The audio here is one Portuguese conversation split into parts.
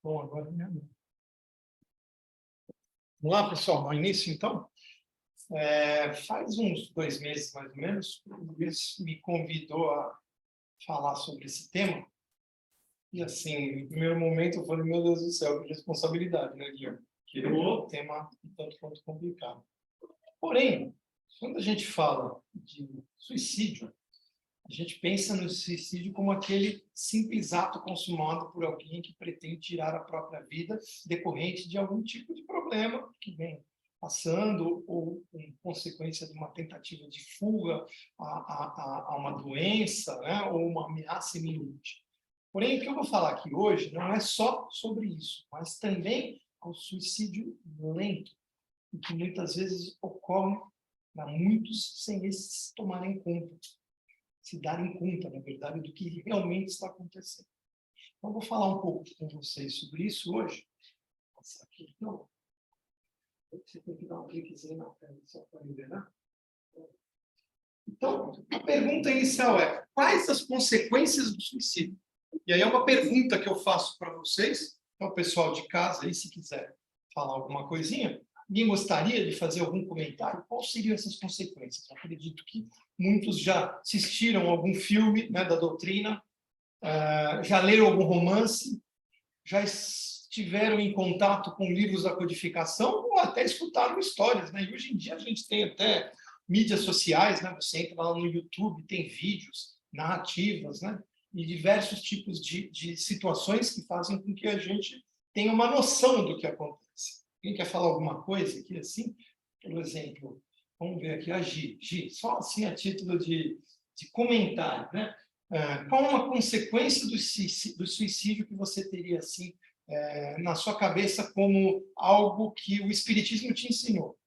Bom, agora vamos lá, pessoal, no início, então. Faz uns 2 meses, mais ou menos, o Luiz me convidou a falar sobre esse tema. E, assim, no primeiro momento, eu falei, meu Deus do céu, que responsabilidade, né, Guilherme? Que é um tema um tanto quanto complicado. Porém, quando a gente fala de suicídio, a gente pensa no suicídio como aquele simples ato consumado por alguém que pretende tirar a própria vida decorrente de algum tipo de problema que vem passando ou em consequência de uma tentativa de fuga a uma doença, né, ou uma ameaça iminente. Porém, o que eu vou falar aqui hoje não é só sobre isso, mas também ao suicídio lento, que muitas vezes ocorre para muitos sem esses tomarem conta, se darem conta, na verdade, do que realmente está acontecendo. Então, eu vou falar um pouco com vocês sobre isso hoje. Nossa, aqui, então, você tem que dar um cliquezinho na tela, só para liberar. Então, a pergunta inicial é: quais as consequências do suicídio? E aí é uma pergunta que eu faço para vocês. Então, o pessoal de casa, aí, se quiser falar alguma coisinha, alguém gostaria de fazer algum comentário? Quais seriam essas consequências? Eu acredito que muitos já assistiram algum filme, né, da doutrina, já leram algum romance, já estiveram em contato com livros da codificação ou até escutaram histórias, né? E hoje em dia a gente tem até mídias sociais, né? Você entra lá no YouTube, tem vídeos, narrativas, né? E diversos tipos de situações que fazem com que a gente tenha uma noção do que acontece. Quem quer falar alguma coisa aqui, assim? Por exemplo, vamos ver aqui a Gi. Gi, só assim a título de comentário, né? Qual uma consequência do suicídio que você teria, assim, na sua cabeça como algo que o Espiritismo te ensinou?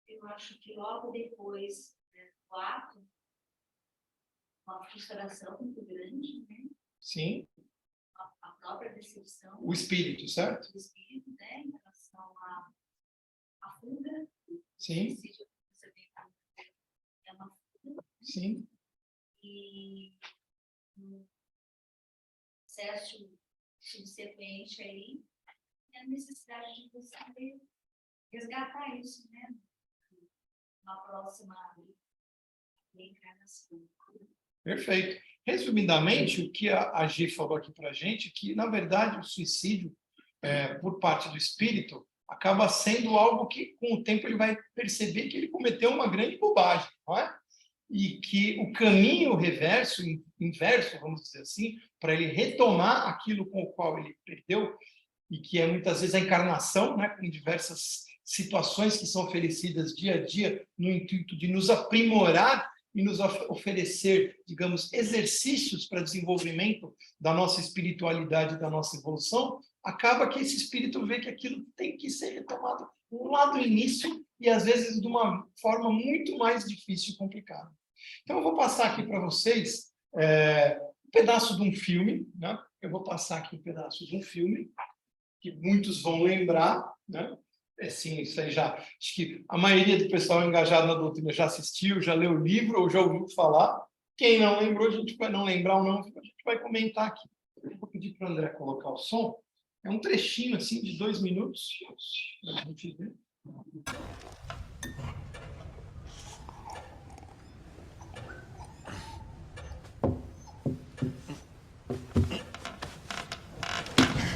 Eu acho que logo depois, né, do ato, uma frustração muito grande, né? Sim. A própria decepção. O espírito, certo? O espírito, né? Em relação à fuga. Sim. Você vê que é uma fuga. Sim. E um processo subsequente aí, é a necessidade de você resgatar isso, né? Na próxima reencarnação. Perfeito. Resumidamente, o que a Gi falou aqui para a gente é que, na verdade, o suicídio, por parte do espírito, acaba sendo algo que, com o tempo, ele vai perceber que ele cometeu uma grande bobagem, não é? E que o caminho reverso, inverso, vamos dizer assim, para ele retomar aquilo com o qual ele perdeu, e que é muitas vezes a encarnação, né, com diversas situações que são oferecidas dia a dia no intuito de nos aprimorar e nos oferecer, digamos, exercícios para desenvolvimento da nossa espiritualidade, da nossa evolução, acaba que esse espírito vê que aquilo tem que ser retomado lá do início e, às vezes, de uma forma muito mais difícil e complicada. Então, eu vou passar aqui para vocês um pedaço de um filme, né? Eu vou passar aqui um pedaço de um filme que muitos vão lembrar, né? Sim, isso aí já. Acho que a maioria do pessoal engajado na doutrina já assistiu, já leu o livro ou já ouviu falar. Quem não lembrou, a gente vai não lembrar ou não, a gente vai comentar aqui. Eu vou pedir para o André colocar o som. É um trechinho assim de 2 minutos. Para a gente ver.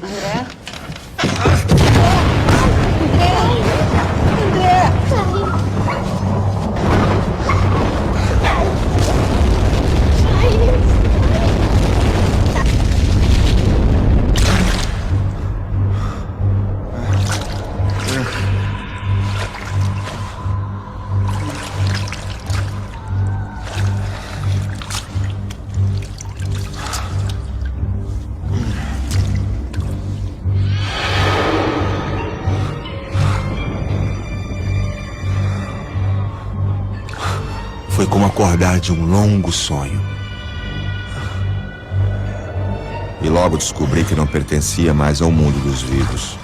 André? Foi como acordar de um longo sonho. E logo descobri que não pertencia mais ao mundo dos vivos.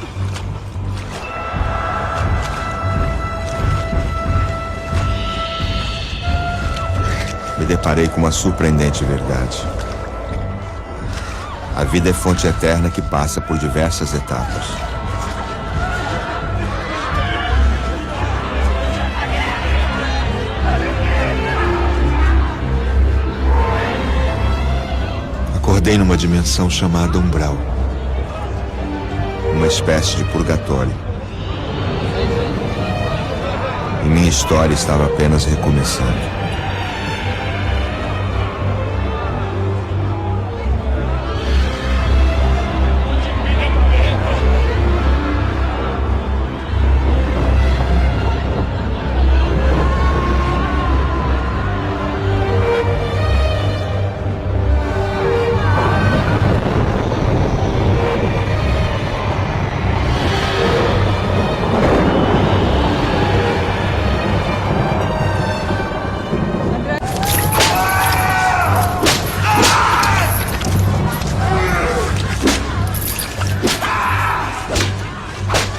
Me deparei com uma surpreendente verdade. A vida é fonte eterna que passa por diversas etapas. Acordei numa dimensão chamada umbral. Uma espécie de purgatório. E minha história estava apenas recomeçando.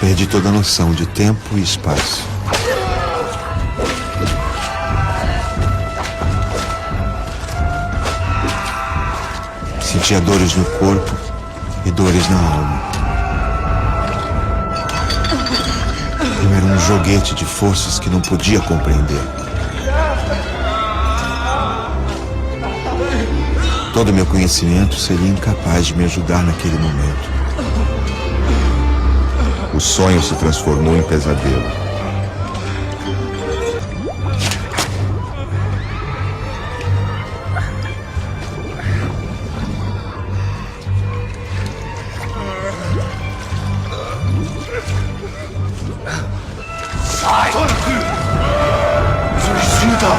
Perdi toda a noção de tempo e espaço. Sentia dores no corpo e dores na alma. Eu era um joguete de forças que não podia compreender. Todo meu conhecimento seria incapaz de me ajudar naquele momento. O sonho se transformou em pesadelo. Sai! Suicida!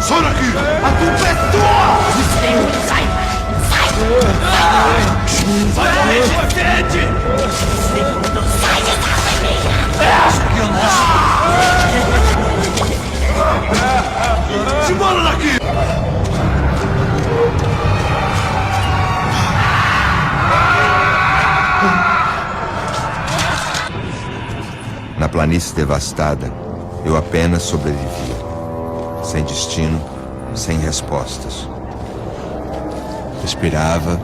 Sai daqui! A culpa é tua! Sai! Vai morrer de sede! Sai dessa família! Acha que eu não... Se embora daqui! Na planície devastada, eu apenas sobrevivia. Sem destino, sem respostas. Respirava,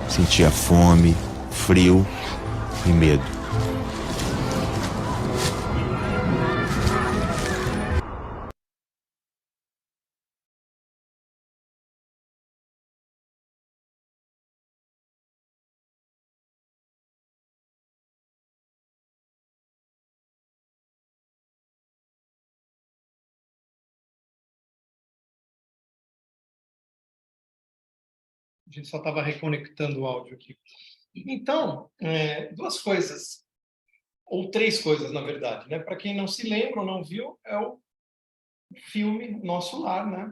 sentia fome, frio e medo. A gente só estava reconectando o áudio aqui. Então, duas coisas, ou três coisas, na verdade, né? Para quem não se lembra ou não viu, é o filme Nosso Lar, né?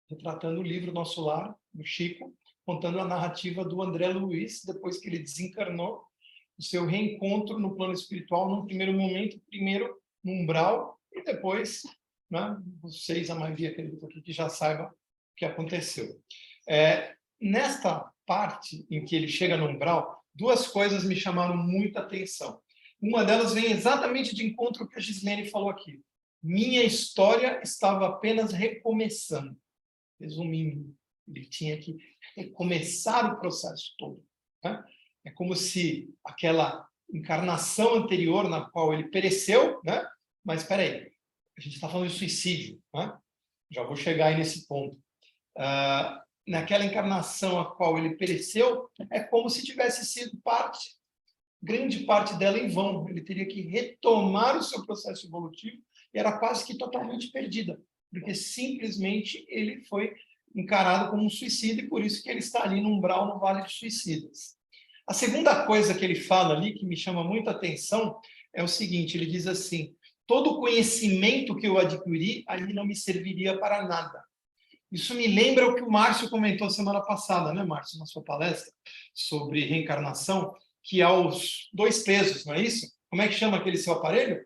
Retratando o livro Nosso Lar, do Chico, contando a narrativa do André Luiz, depois que ele desencarnou, o seu reencontro no plano espiritual, num primeiro momento, primeiro no umbral, e depois, né? Vocês, a maioria acredito aqui, que já saiba o que aconteceu. Nesta parte em que ele chega no umbral, duas coisas me chamaram muita atenção. Uma delas vem exatamente de encontro com o que a Gislene falou aqui. Minha história estava apenas recomeçando. Resumindo, ele tinha que recomeçar o processo todo. Né? É como se aquela encarnação anterior na qual ele pereceu, né? Mas espera aí, a gente está falando de suicídio. Né? Já vou chegar aí nesse ponto. Naquela encarnação a qual ele pereceu, é como se tivesse sido grande parte dela em vão. Ele teria que retomar o seu processo evolutivo e era quase que totalmente perdida, porque simplesmente ele foi encarado como um suicida e por isso que ele está ali no umbral, no Vale de Suicidas. A segunda coisa que ele fala ali, que me chama muita atenção, é o seguinte, ele diz assim, todo o conhecimento que eu adquiri ali não me serviria para nada. Isso me lembra o que o Márcio comentou semana passada, né, Márcio, na sua palestra, sobre reencarnação, que é os 2 pesos, não é isso? Como é que chama aquele seu aparelho?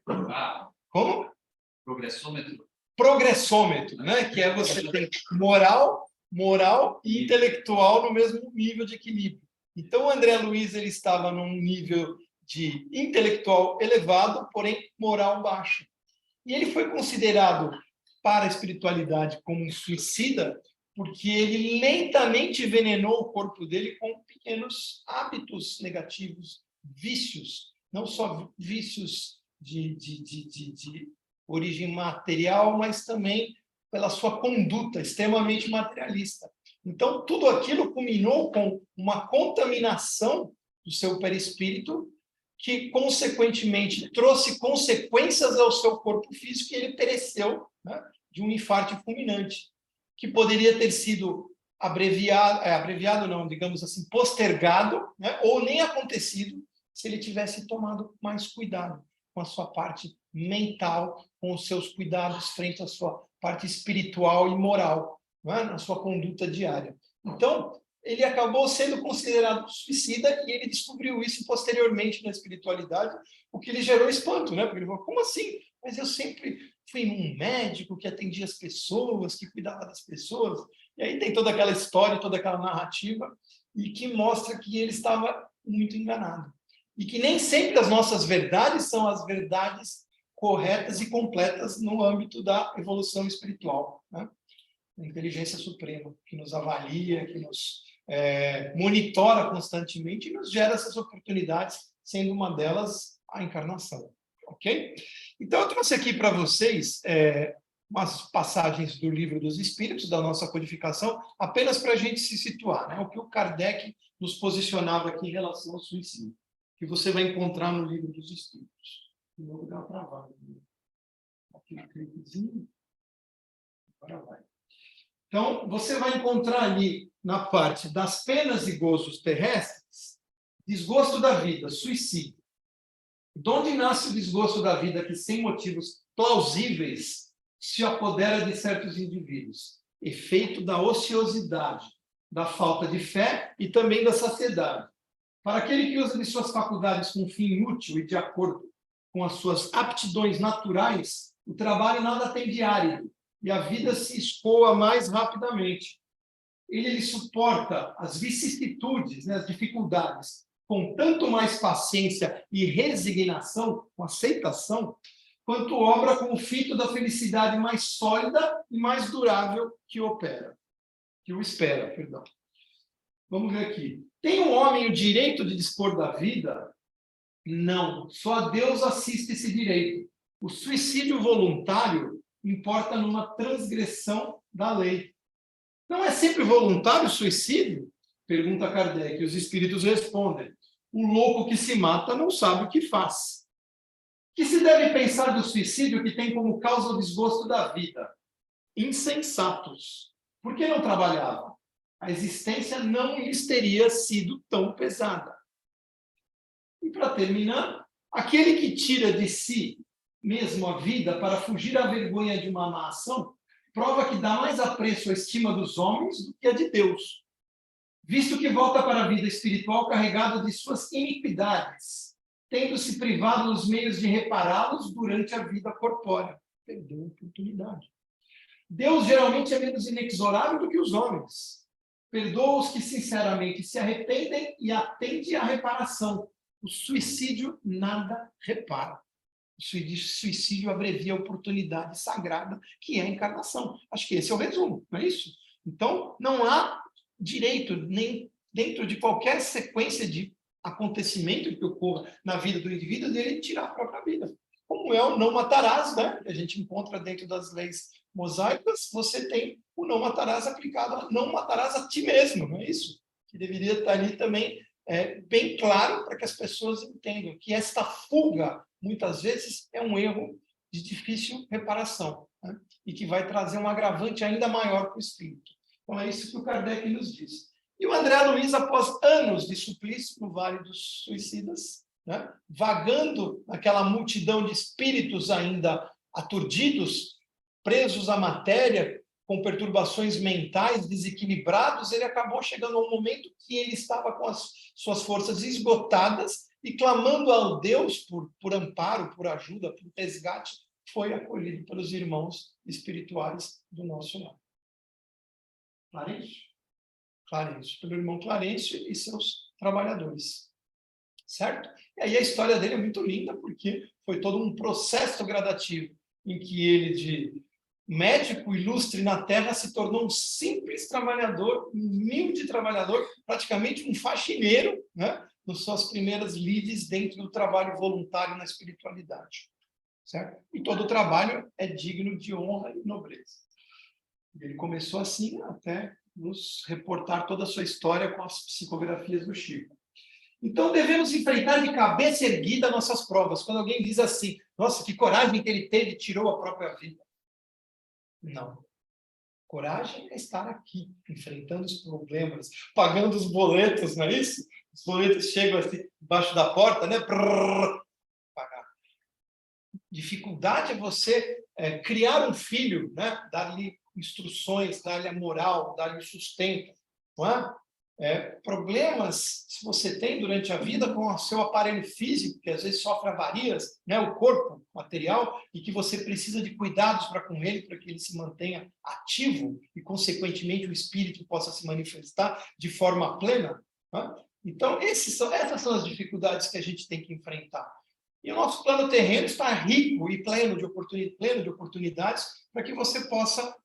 Como? Progressômetro. Progressômetro, né? Que é você ter moral e intelectual no mesmo nível de equilíbrio. Então, o André Luiz ele estava num nível de intelectual elevado, porém moral baixo. E ele foi considerado para a espiritualidade como um suicida, porque ele lentamente envenenou o corpo dele com pequenos hábitos negativos, vícios, não só vícios de origem material, mas também pela sua conduta extremamente materialista. Então, tudo aquilo culminou com uma contaminação do seu perispírito, que, consequentemente, trouxe consequências ao seu corpo físico, e ele pereceu, né, de um infarto fulminante, que poderia ter sido abreviado não, digamos assim, postergado, né, ou nem acontecido, se ele tivesse tomado mais cuidado com a sua parte mental, com os seus cuidados frente à sua parte espiritual e moral, né, na sua conduta diária. Então, ele acabou sendo considerado suicida, e ele descobriu isso posteriormente na espiritualidade, o que lhe gerou espanto, né? Porque ele falou, como assim? Mas eu sempre fui um médico que atendia as pessoas, que cuidava das pessoas. E aí tem toda aquela história, toda aquela narrativa, e que mostra que ele estava muito enganado. E que nem sempre as nossas verdades são as verdades corretas e completas no âmbito da evolução espiritual, né? A inteligência suprema, que nos avalia, que nos monitora constantemente e nos gera essas oportunidades, sendo uma delas a encarnação. Ok? Então, eu trouxe aqui para vocês umas passagens do Livro dos Espíritos, da nossa codificação, apenas para a gente se situar, né? O que o Kardec nos posicionava aqui em relação ao suicídio, que você vai encontrar no Livro dos Espíritos. E vou dar uma travada. Aqui um cliquezinho. Agora vai. Então, você vai encontrar ali, na parte das penas e gozos terrestres, desgosto da vida, suicídio. De onde nasce o desgosto da vida que, sem motivos plausíveis, se apodera de certos indivíduos? Efeito da ociosidade, da falta de fé e também da saciedade. Para aquele que usa de suas faculdades com fim útil e de acordo com as suas aptidões naturais, o trabalho nada tem de árido, e a vida se escoa mais rapidamente. Ele suporta as vicissitudes, né, as dificuldades, com tanto mais paciência e resignação, com aceitação, quanto obra com o fito da felicidade mais sólida e mais durável que o espera. Vamos ver aqui. Tem o homem o direito de dispor da vida? Não. Só Deus assiste esse direito. O suicídio voluntário importa numa transgressão da lei. Não é sempre voluntário o suicídio? Pergunta Kardec. E os espíritos respondem: o louco que se mata não sabe o que faz. Que se deve pensar do suicídio que tem como causa o desgosto da vida? Insensatos. Por que não trabalhavam? A existência não lhes teria sido tão pesada. E para terminar, aquele que tira de si mesmo a vida para fugir à vergonha de uma má ação, prova que dá mais apreço à estima dos homens do que a de Deus, visto que volta para a vida espiritual carregado de suas iniquidades, tendo-se privado dos meios de repará-los durante a vida corpórea. Perdeu a oportunidade. Deus geralmente é menos inexorável do que os homens. Perdoa os que sinceramente se arrependem e atende à reparação. O suicídio nada repara. O suicídio abrevia a oportunidade sagrada, que é a encarnação. Acho que esse é o resumo, não é isso? Então, não há direito, nem dentro de qualquer sequência de acontecimento que ocorra na vida do indivíduo, dele tirar a própria vida. Como é o não matarás, né? Que a gente encontra dentro das leis mosaicas, você tem o não matarás aplicado a não matarás a ti mesmo, não é isso? Que deveria estar ali também bem claro para que as pessoas entendam que esta fuga, muitas vezes, é um erro de difícil reparação, né? E que vai trazer um agravante ainda maior para o espírito. Então, é isso que o Kardec nos diz. E o André Luiz, após anos de suplício no Vale dos Suicidas, né, vagando naquela multidão de espíritos ainda aturdidos, presos à matéria, com perturbações mentais, desequilibrados, ele acabou chegando a um momento que ele estava com as suas forças esgotadas e clamando ao Deus por amparo, por ajuda, por resgate, foi acolhido pelos irmãos espirituais do nosso lar. Clarencio? Clarencio, pelo irmão Clarencio e seus trabalhadores. Certo? E aí a história dele é muito linda, porque foi todo um processo gradativo em que ele, de médico ilustre na Terra se tornou um simples trabalhador, um humilde trabalhador, praticamente um faxineiro, né? Nas suas primeiras lides dentro do trabalho voluntário na espiritualidade. Certo? E todo trabalho é digno de honra e nobreza. Ele começou assim até nos reportar toda a sua história com as psicografias do Chico. Então, devemos enfrentar de cabeça erguida nossas provas. Quando alguém diz assim, nossa, que coragem que ele teve, tirou a própria vida. Não. Coragem é estar aqui, enfrentando os problemas, pagando os boletos, não é isso? Os boletos chegam assim, embaixo da porta, né? Pagar. Dificuldade é você criar um filho, né? Dar-lhe instruções, dar-lhe a moral, dar-lhe o sustento. Não é? Problemas se você tem durante a vida com o seu aparelho físico, que às vezes sofre avarias, né, o corpo material, e que você precisa de cuidados para com ele, para que ele se mantenha ativo e, consequentemente, o espírito possa se manifestar de forma plena. Né? Então, essas são as dificuldades que a gente tem que enfrentar. E o nosso plano terreno está rico e pleno de oportunidades para que você possa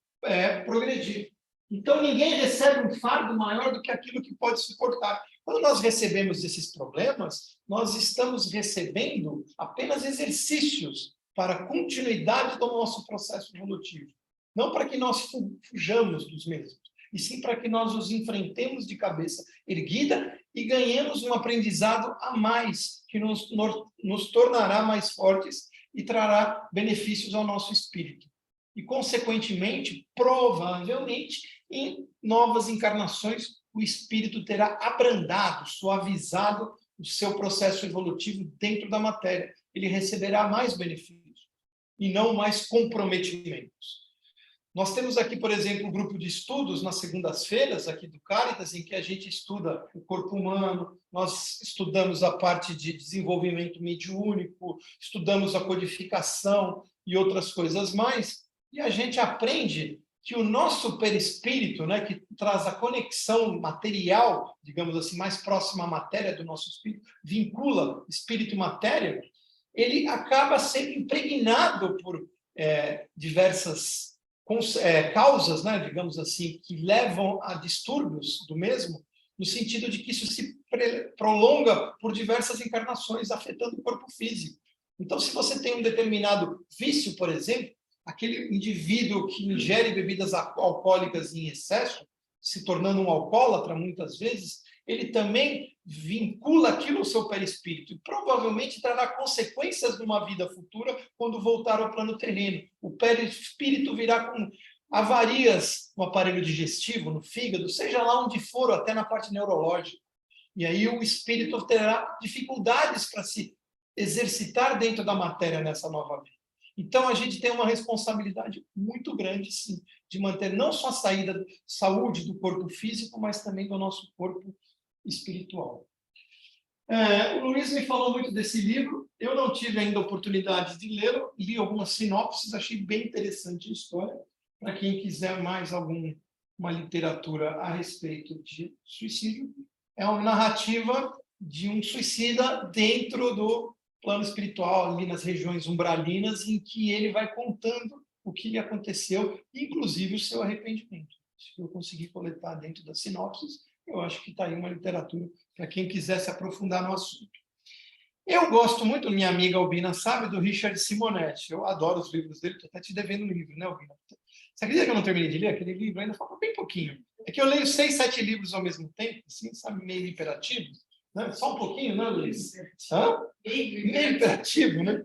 progredir. Então, ninguém recebe um fardo maior do que aquilo que pode suportar. Quando nós recebemos esses problemas, nós estamos recebendo apenas exercícios para a continuidade do nosso processo evolutivo. Não para que nós fujamos dos mesmos, e sim para que nós os enfrentemos de cabeça erguida e ganhemos um aprendizado a mais, que nos tornará mais fortes e trará benefícios ao nosso espírito. E, consequentemente, provavelmente, em novas encarnações, o espírito terá abrandado, suavizado o seu processo evolutivo dentro da matéria. Ele receberá mais benefícios e não mais comprometimentos. Nós temos aqui, por exemplo, um grupo de estudos nas segundas-feiras, aqui do Cáritas, em que a gente estuda o corpo humano, nós estudamos a parte de desenvolvimento mediúnico, estudamos a codificação e outras coisas mais, e a gente aprende que o nosso perispírito, né, que traz a conexão material, digamos assim, mais próxima à matéria do nosso espírito, vincula espírito e matéria, ele acaba sendo impregnado por diversas causas, né, digamos assim, que levam a distúrbios do mesmo, no sentido de que isso se prolonga por diversas encarnações, afetando o corpo físico. Então, se você tem um determinado vício, por exemplo, aquele indivíduo que ingere bebidas alcoólicas em excesso, se tornando um alcoólatra muitas vezes, ele também vincula aquilo ao seu perispírito e provavelmente trará consequências numa vida futura quando voltar ao plano terreno. O perispírito virá com avarias no aparelho digestivo, no fígado, seja lá onde for, até na parte neurológica. E aí o espírito terá dificuldades para se exercitar dentro da matéria nessa nova vida. Então, a gente tem uma responsabilidade muito grande, sim, de manter não só a saúde do corpo físico, mas também do nosso corpo espiritual. O Luiz me falou muito desse livro, eu não tive ainda a oportunidade de lê-lo, li algumas sinopses, achei bem interessante a história, para quem quiser mais alguma literatura a respeito de suicídio. É uma narrativa de um suicida dentro do plano espiritual, ali nas regiões umbralinas, em que ele vai contando o que lhe aconteceu, inclusive o seu arrependimento. Se eu conseguir coletar dentro das sinopses, eu acho que está aí uma literatura para quem quiser se aprofundar no assunto. Eu gosto muito, minha amiga Albina sabe, do Richard Simonetti. Eu adoro os livros dele, estou até te devendo um livro, né, Albina? Você acredita que eu não terminei de ler aquele livro? Ainda falta bem pouquinho. É que eu leio 6, 7 livros ao mesmo tempo, assim, sabe, meio imperativo. Né? Só um pouquinho, né, Luiz? Meio imperativo, né?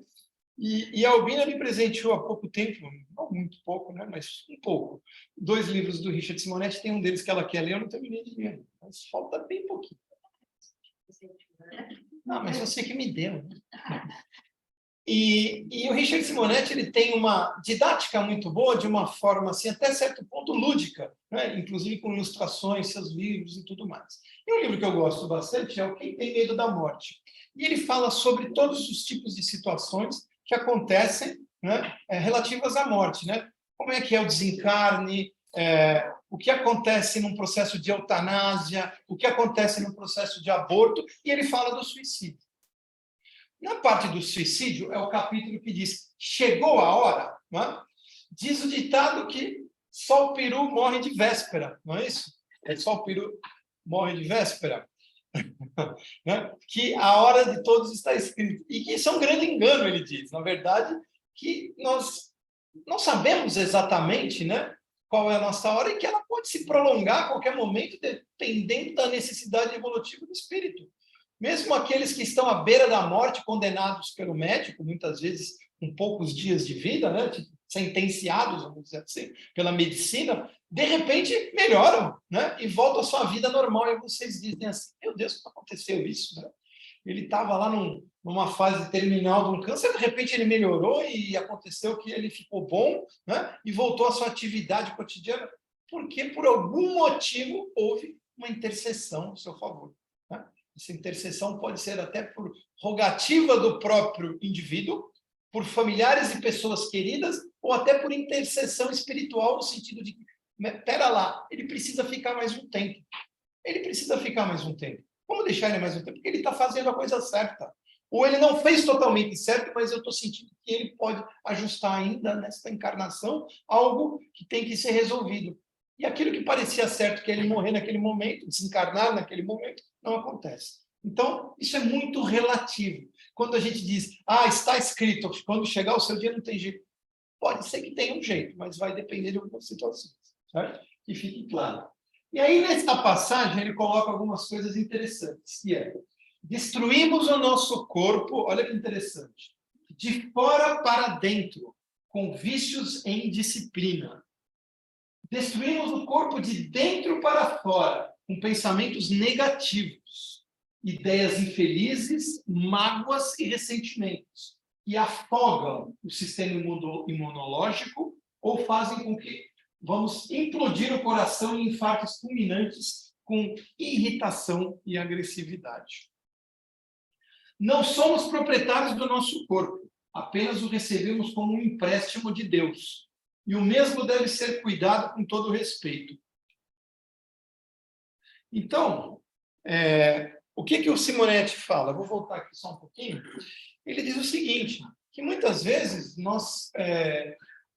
E a Albina me presenteou há pouco tempo, não muito pouco, né, mas um pouco, 2 livros do Richard Simonetti, tem um deles que ela quer ler, eu não terminei de ler, mas falta bem pouquinho. Não, mas você que me deu. Né? E o Richard Simonetti ele tem uma didática muito boa, de uma forma, assim, até certo ponto lúdica, né? Inclusive com ilustrações, seus livros e tudo mais. E um livro que eu gosto bastante é o Quem Tem Medo da Morte. E ele fala sobre todos os tipos de situações que acontecem, né, relativas à morte. Né? Como é que é o desencarne, o que acontece num processo de eutanásia, o que acontece num processo de aborto, e ele fala do suicídio. Na parte do suicídio, é o capítulo que diz, chegou a hora, né, Diz o ditado que só o peru morre de véspera, não é isso? É só o peru morre de véspera. Né? Que a hora de todos está escrito. E que isso é um grande engano, ele diz. Na verdade, que nós não sabemos exatamente, né, qual é a nossa hora e que ela pode se prolongar a qualquer momento, dependendo da necessidade evolutiva do espírito. Mesmo aqueles que estão à beira da morte, condenados pelo médico, muitas vezes com poucos dias de vida, né, sentenciados, vamos dizer assim, pela medicina, de repente melhoram, né, e voltam à sua vida normal. E vocês dizem assim, meu Deus, como aconteceu isso? Né? Ele estava lá numa fase terminal de um câncer, de repente ele melhorou e aconteceu que ele ficou bom, né, e voltou à sua atividade cotidiana, porque por algum motivo houve uma intercessão a seu favor. Né? Essa intercessão pode ser até por rogativa do próprio indivíduo, por familiares e pessoas queridas, ou até por intercessão espiritual, no sentido de que, pera lá, ele precisa ficar mais um tempo. Ele precisa ficar mais um tempo. Vamos deixar ele mais um tempo, porque ele está fazendo a coisa certa. Ou ele não fez totalmente certo, mas eu estou sentindo que ele pode ajustar ainda nesta encarnação algo que tem que ser resolvido. E aquilo que parecia certo, que ele morrer naquele momento, desencarnar naquele momento, não acontece. Então, isso é muito relativo. Quando a gente diz, está escrito, quando chegar o seu dia não tem jeito. Pode ser que tenha um jeito, mas vai depender de algumas situações. Certo? Que fique claro. E aí, nessa passagem, ele coloca algumas coisas interessantes, que é, destruímos o nosso corpo, olha que interessante, de fora para dentro, com vícios em disciplina. Destruímos o corpo de dentro para fora, com pensamentos negativos, ideias infelizes, mágoas e ressentimentos, que afogam o sistema imunológico ou fazem com que vamos implodir o coração em infartos fulminantes com irritação e agressividade. Não somos proprietários do nosso corpo, apenas o recebemos como um empréstimo de Deus. E o mesmo deve ser cuidado com todo respeito. Então, o que o Simonetti fala? Vou voltar aqui só um pouquinho. Ele diz o seguinte, que muitas vezes nós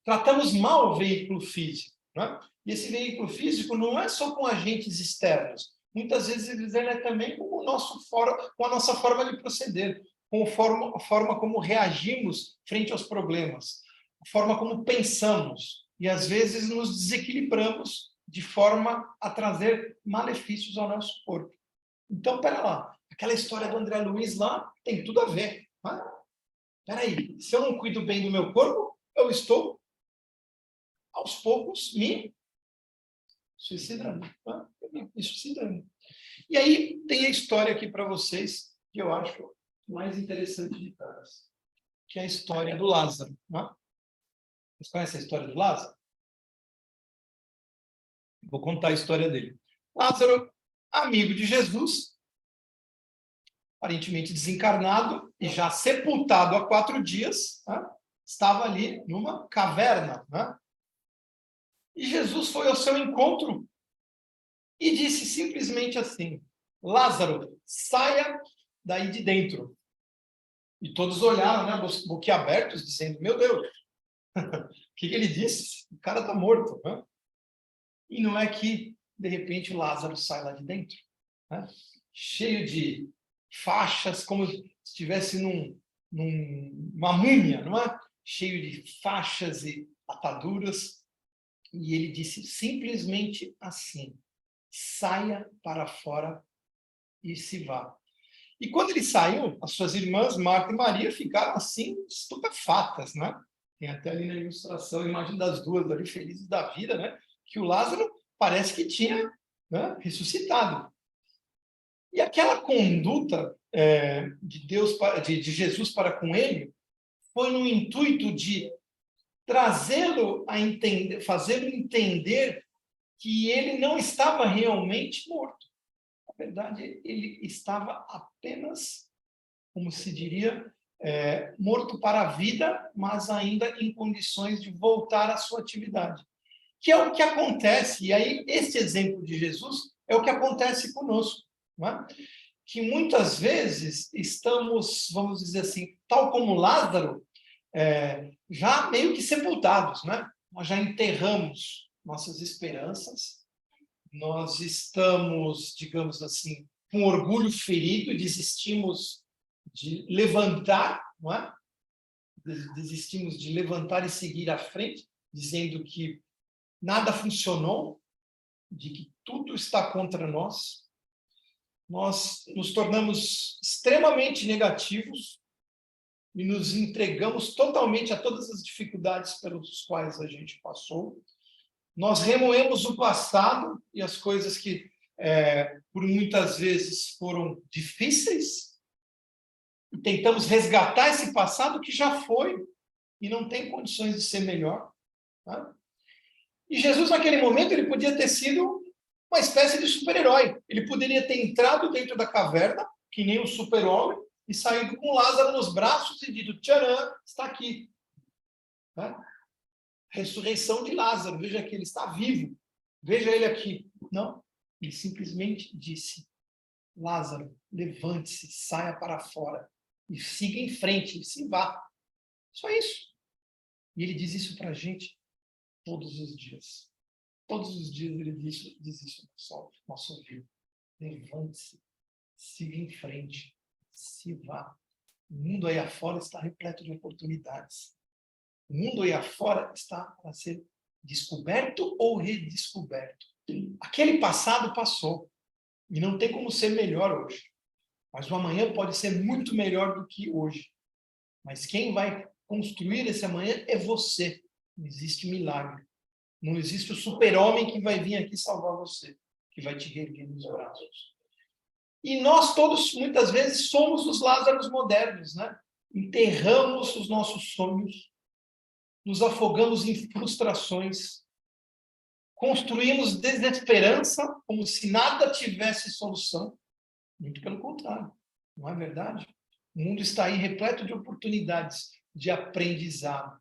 tratamos mal o veículo físico. Né? E esse veículo físico não é só com agentes externos. Muitas vezes ele é também com a nossa forma de proceder, com a forma como reagimos frente aos problemas, a forma como pensamos. E, às vezes, nos desequilibramos de forma a trazer malefícios ao nosso corpo. Então, pera lá, aquela história do André Luiz lá tem tudo a ver. Né? Espera aí, se eu não cuido bem do meu corpo, eu estou, aos poucos, me suicidando. Né? Me suicidando. E aí tem a história aqui para vocês, que eu acho mais interessante de todas, que é a história do Lázaro. Né? Vocês conhecem a história do Lázaro? Vou contar a história dele. Lázaro, amigo de Jesus, aparentemente desencarnado e já sepultado há 4 dias, né? Estava ali numa caverna. Né? E Jesus foi ao seu encontro e disse simplesmente assim, Lázaro, saia daí de dentro. E todos olharam, né, boquiabertos, dizendo, meu Deus, o que ele disse? O cara está morto. Né? E não é que, de repente, Lázaro sai lá de dentro, né? Cheio de faixas, como se estivesse numa múmia, não é? Cheio de faixas e ataduras. E ele disse simplesmente assim, saia para fora e se vá. E quando ele saiu, as suas irmãs, Marta e Maria, ficaram assim, estupefatas, né? Tem até ali na ilustração a imagem das duas ali, felizes da vida, né? Que o Lázaro parece que tinha, né, ressuscitado. E aquela conduta de Deus, de Jesus para com ele, foi no intuito de trazê-lo a entender, fazê-lo entender que ele não estava realmente morto. Na verdade, ele estava apenas, como se diria, morto para a vida, mas ainda em condições de voltar à sua atividade. Que é o que acontece, e aí esse exemplo de Jesus é o que acontece conosco. Não é? Que muitas vezes estamos, vamos dizer assim, tal como Lázaro, já meio que sepultados, né? nós já enterramos nossas esperanças, nós estamos, digamos assim, com orgulho ferido, desistimos de levantar, não é? Desistimos de levantar e seguir à frente, dizendo que nada funcionou, de que tudo está contra nós. Nós nos tornamos extremamente negativos e nos entregamos totalmente a todas as dificuldades pelos quais a gente passou. Nós remoemos o passado e as coisas que, por muitas vezes, foram difíceis, e tentamos resgatar esse passado que já foi e não tem condições de ser melhor. Tá? E Jesus, naquele momento, ele podia ter sido uma espécie de super-herói. Ele poderia ter entrado dentro da caverna, que nem um super-homem, e saído com Lázaro nos braços e dito, tcharam, está aqui. Tá? Ressurreição de Lázaro, veja que ele está vivo, veja ele aqui. Não, ele simplesmente disse, Lázaro, levante-se, saia para fora e siga em frente, e se vá. Só isso. E ele diz isso para a gente todos os dias. Todos os dias ele diz isso no nosso ouvido. Levante-se, siga em frente, se vá. O mundo aí afora está repleto de oportunidades. O mundo aí afora está para ser descoberto ou redescoberto. Aquele passado passou. E não tem como ser melhor hoje. Mas o amanhã pode ser muito melhor do que hoje. Mas quem vai construir esse amanhã é você. Não existe milagre. Não existe o super-homem que vai vir aqui salvar você, que vai te reerguer nos braços. E nós todos, muitas vezes, somos os Lázaros modernos, né? Enterramos os nossos sonhos, nos afogamos em frustrações, construímos desesperança como se nada tivesse solução. Muito pelo contrário, não é verdade? O mundo está aí repleto de oportunidades de aprendizado,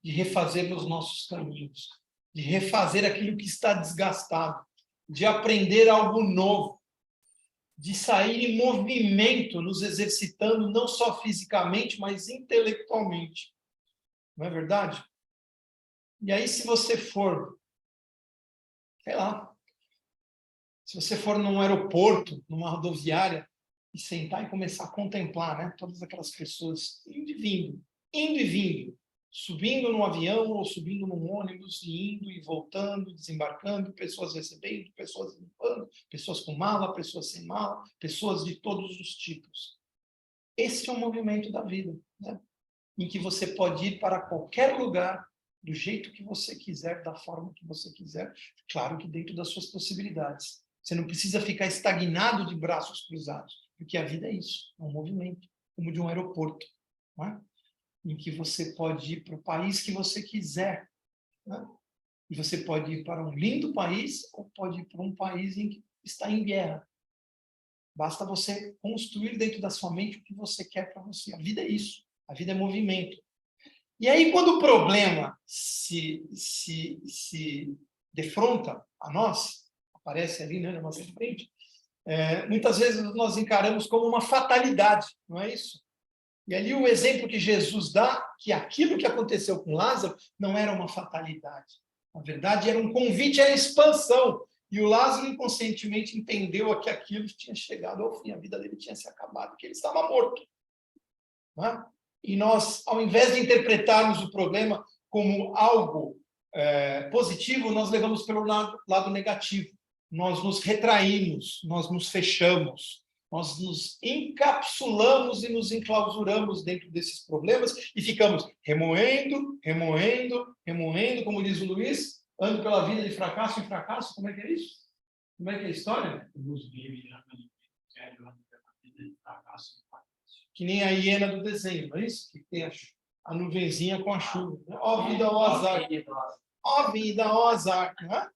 de refazer os nossos caminhos, de refazer aquilo que está desgastado, de aprender algo novo, de sair em movimento, nos exercitando não só fisicamente, mas intelectualmente. Não é verdade? E aí, se você for, sei lá, se você for num aeroporto, numa rodoviária, e sentar e começar a contemplar, né, todas aquelas pessoas indo e vindo, subindo num avião ou subindo num ônibus, e indo e voltando, desembarcando, pessoas recebendo, pessoas limpando, pessoas com mala, pessoas sem mala, pessoas de todos os tipos. Esse é o movimento da vida, né? Em que você pode ir para qualquer lugar, do jeito que você quiser, da forma que você quiser, claro que dentro das suas possibilidades. Você não precisa ficar estagnado de braços cruzados, porque a vida é isso, é um movimento, como de um aeroporto, não é? Em que você pode ir para o país que você quiser, né? E você pode ir para um lindo país ou pode ir para um país em que está em guerra. Basta você construir dentro da sua mente o que você quer para você. A vida é isso, a vida é movimento. E aí, quando o problema se defronta a nós, aparece ali, né, na nossa frente, muitas vezes nós encaramos como uma fatalidade, não é isso? E ali o exemplo que Jesus dá, que aquilo que aconteceu com Lázaro não era uma fatalidade. Na verdade, era um convite à expansão. E o Lázaro inconscientemente entendeu que aquilo tinha chegado ao fim, a vida dele tinha se acabado, que ele estava morto. Não é? E nós, ao invés de interpretarmos o problema como algo positivo, nós levamos pelo lado negativo. Nós nos retraímos, nós nos fechamos, nós nos encapsulamos e nos enclausuramos dentro desses problemas e ficamos remoendo, como diz o Luiz, ando pela vida de fracasso em fracasso. Como é que é isso? Como é que é a história? Que nem a hiena do desenho, não é isso? Que tem a nuvenzinha com a chuva. Ó vida, ó azar. Ó vida, ó azar. Não é?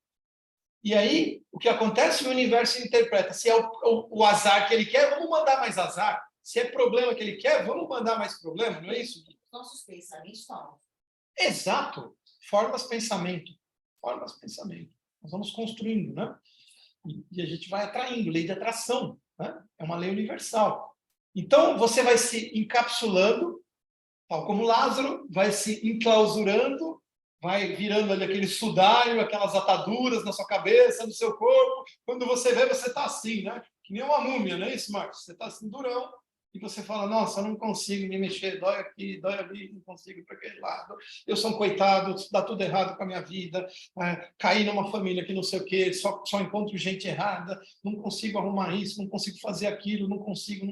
E aí, o que acontece? O universo interpreta. Se é o azar que ele quer, vamos mandar mais azar. Se é problema que ele quer, vamos mandar mais problema, não é isso? Nossos pensamentos falam. Exato. Formas pensamento. Nós vamos construindo, né? E a gente vai atraindo, lei de atração, né? É uma lei universal. Então, você vai se encapsulando, tal como Lázaro, vai se enclausurando vai virando ali aquele sudário, aquelas ataduras na sua cabeça, no seu corpo. Quando você vê, você está assim, né? Que nem uma múmia, não é isso, Marcos? Você está assim, durão, e você fala, nossa, eu não consigo me mexer, dói aqui, dói ali, não consigo para aquele lado. Eu sou um coitado, dá tudo errado com a minha vida, caí numa família que não sei o quê, só encontro gente errada, não consigo arrumar isso, não consigo fazer aquilo, não consigo.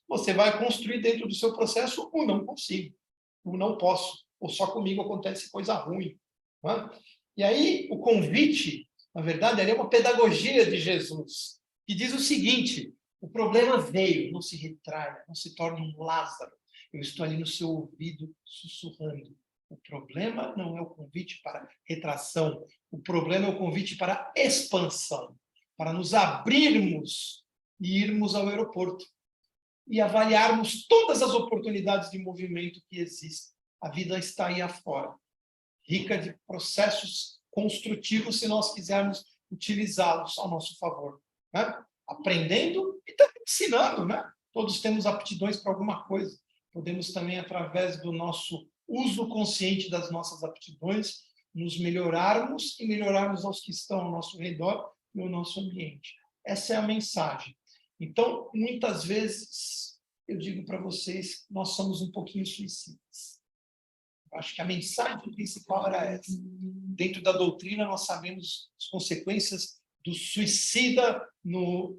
Você vai construir dentro do seu processo o não consigo, o não posso, ou só comigo acontece coisa ruim. Né? E aí, o convite, na verdade, é uma pedagogia de Jesus, que diz o seguinte: o problema veio, não se retraia, não se torne um Lázaro. Eu estou ali no seu ouvido sussurrando. O problema não é o convite para retração, o problema é o convite para expansão, para nos abrirmos e irmos ao aeroporto e avaliarmos todas as oportunidades de movimento que existem. A vida está aí afora, rica de processos construtivos, se nós quisermos utilizá-los ao nosso favor. Né? Aprendendo e também ensinando. Né? Todos temos aptidões para alguma coisa. Podemos também, através do nosso uso consciente das nossas aptidões, nos melhorarmos e melhorarmos aos que estão ao nosso redor e ao nosso ambiente. Essa é a mensagem. Então, muitas vezes, eu digo para vocês, nós somos um pouquinho suicidas. Acho que a mensagem principal era essa. Dentro da doutrina, nós sabemos as consequências do suicida no